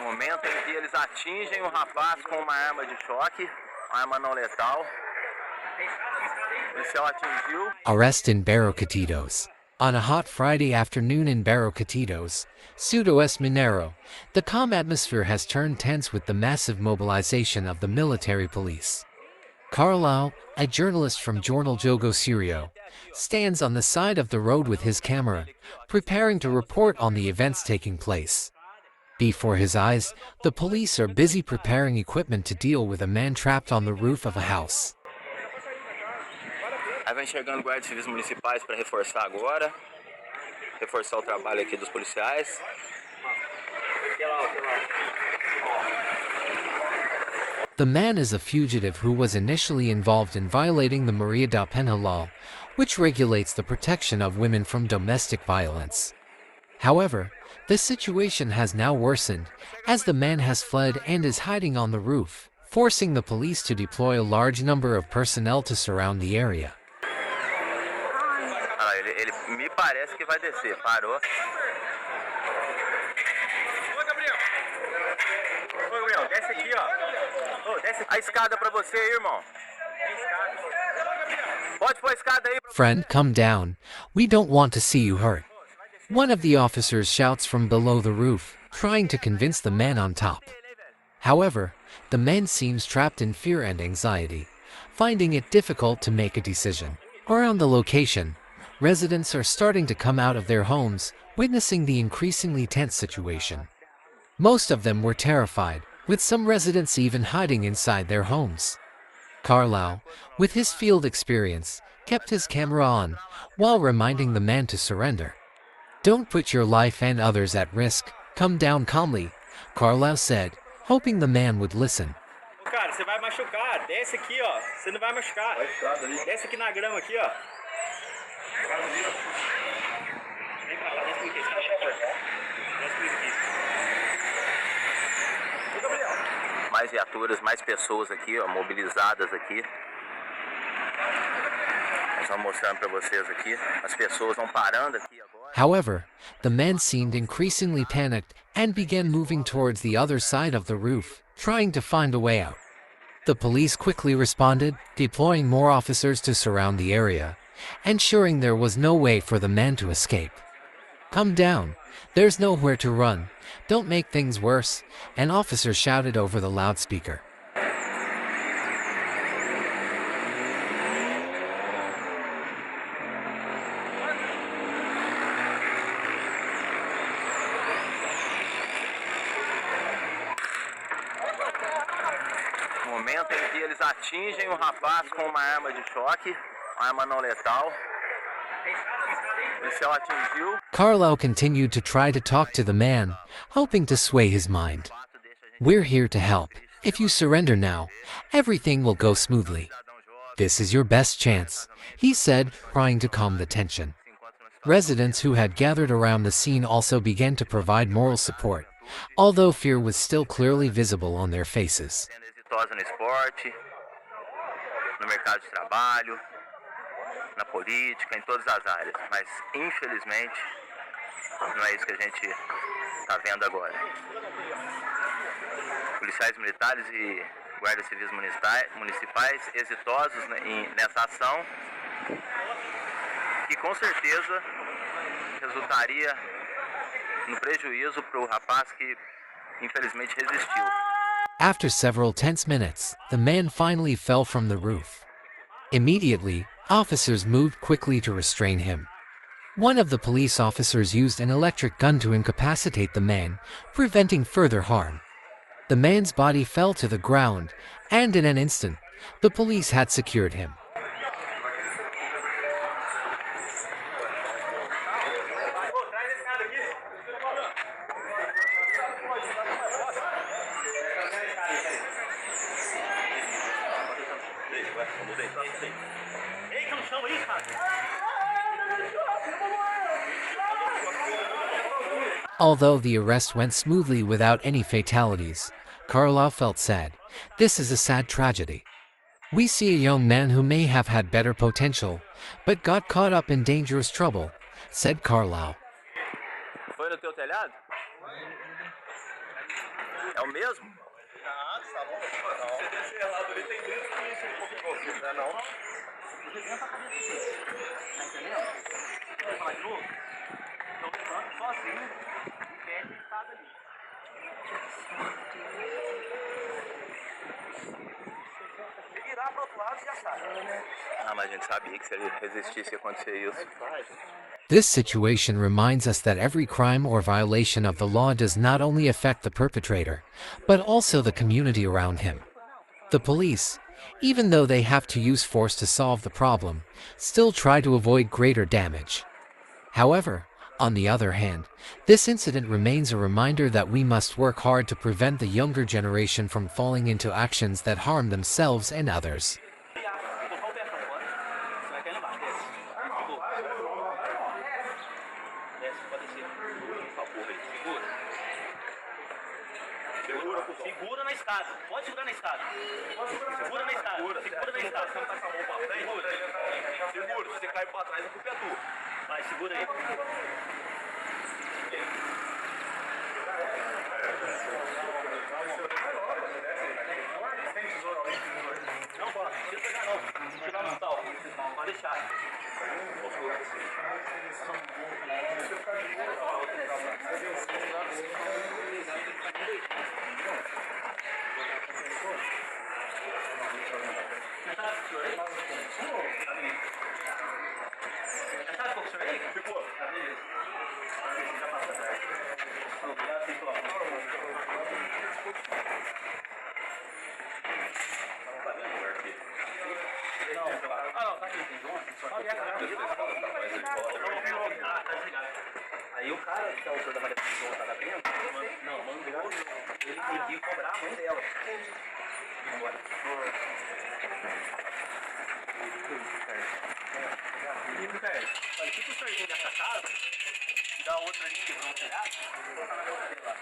Momento em que eles atingem o rapaz com uma arma de choque, arma não letal. O policial atingiu. Arrest in Bairro Catetos. On a hot Friday afternoon in Bairro Catetos, Sudoeste Mineiro, the calm atmosphere has turned tense with the massive mobilization of the military police. Carlau, a journalist from Jornal Jogo Serio, stands on the side of the road with his camera, preparing to report on the events taking place. Before his eyes, the police are busy preparing equipment to deal with a man trapped on the roof of a house. Aí vai enxergando guardas civis municipais para reforçar agora. Reforçar o trabalho aqui dos policiais. The man is a fugitive who was initially involved in violating the Maria da Penha law, which regulates the protection of women from domestic violence. However, the situation has now worsened, as the man has fled and is hiding on the roof, forcing the police to deploy a large number of personnel to surround the area. Ele me parece que vai descer, parou. Ô Gabriel, desce aqui, ó. Ô, desce a escada pra você, irmão. Pode pôr a escada aí. Friend, come down. We don't want to see you hurt. One of the officers shouts from below the roof, trying to convince the man on top. However, the man seems trapped in fear and anxiety, finding it difficult to make a decision. Around the location, residents are starting to come out of their homes, witnessing the increasingly tense situation. Most of them were terrified, with some residents even hiding inside their homes. Carlau, with his field experience, kept his camera on, while reminding the man to surrender. Don't put your life and others at risk, come down calmly, Carlau said, hoping the man would listen. Cara, você vai machucar, desce aqui, ó. Você não vai machucar. Desce aqui na grama aqui, ó. Mais viaturas, mais pessoas aqui, ó, mobilizadas aqui. Nós vamos mostrando para vocês aqui. As pessoas vão parando aqui agora. However, the man seemed increasingly panicked and began moving towards the other side of the roof, trying to find a way out. The police quickly responded, deploying more officers to surround the area, ensuring there was no way for the man to escape. Come down, there's nowhere to run, don't make things worse, an officer shouted over the loudspeaker. Momento em que eles atingem o rapaz com uma arma de choque, arma não letal. O policial atingiu. Carlau continued to try to talk to the man, hoping to sway his mind. We're here to help. If you surrender now, everything will go smoothly. This is your best chance, he said, trying to calm the tension. Residents who had gathered around the scene also began to provide moral support, although fear was still clearly visible on their faces. Exitosa no esporte, no mercado de trabalho, na política, em todas as áreas. Mas, infelizmente, não é isso que a gente está vendo agora. Policiais militares e guardas civis municipais exitosos nessa ação, que com certeza resultaria no prejuízo para o rapaz que, infelizmente, resistiu. After several tense minutes, the man finally fell from the roof. Immediately, officers moved quickly to restrain him. One of the police officers used an electric gun to incapacitate the man, preventing further harm. The man's body fell to the ground, and in an instant, the police had secured him. Although the arrest went smoothly without any fatalities, Carlau felt sad. This is a sad tragedy. We see a young man who may have had better potential, but got caught up in dangerous trouble, said Carlau. Foi no teu telhado? É o mesmo? Ah, tá bom. Não. Se descer lá ali, tem grito que isso um pouquinho. Não é não? Você tenta fazer isso. Tá entendendo? Quer falar de novo? Então levanta sozinho e pede o estado ali. Se virar pro outro lado, já sabe. Ah, mas a gente sabia que se ele resistisse ia acontecer isso. This situation reminds us that every crime or violation of the law does not only affect the perpetrator, but also the community around him. The police, even though they have to use force to solve the problem, still try to avoid greater damage. However, on the other hand, this incident remains a reminder that we must work hard to prevent the younger generation from falling into actions that harm themselves and others. Segura na escada. Pode segurar na escada. Segura na escada. Segura na escada. Você não tá com a mão pra frente? Segura. Se você cair pra trás, a culpa é tua. Vai, segura aí. Não, bora. Não precisa pegar não. Vou tirar no tal. Pode deixar. Ficou. Não, tá aqui. Aí o cara que é o autor da Maria tá lá dentro, não, mandou ele pedir cobrar a mãe dela. Vambora. E Micael, olha, se tu sair dessa casa, e dá outra ali que quebrou o telhado, vou colocar na casa dele lá.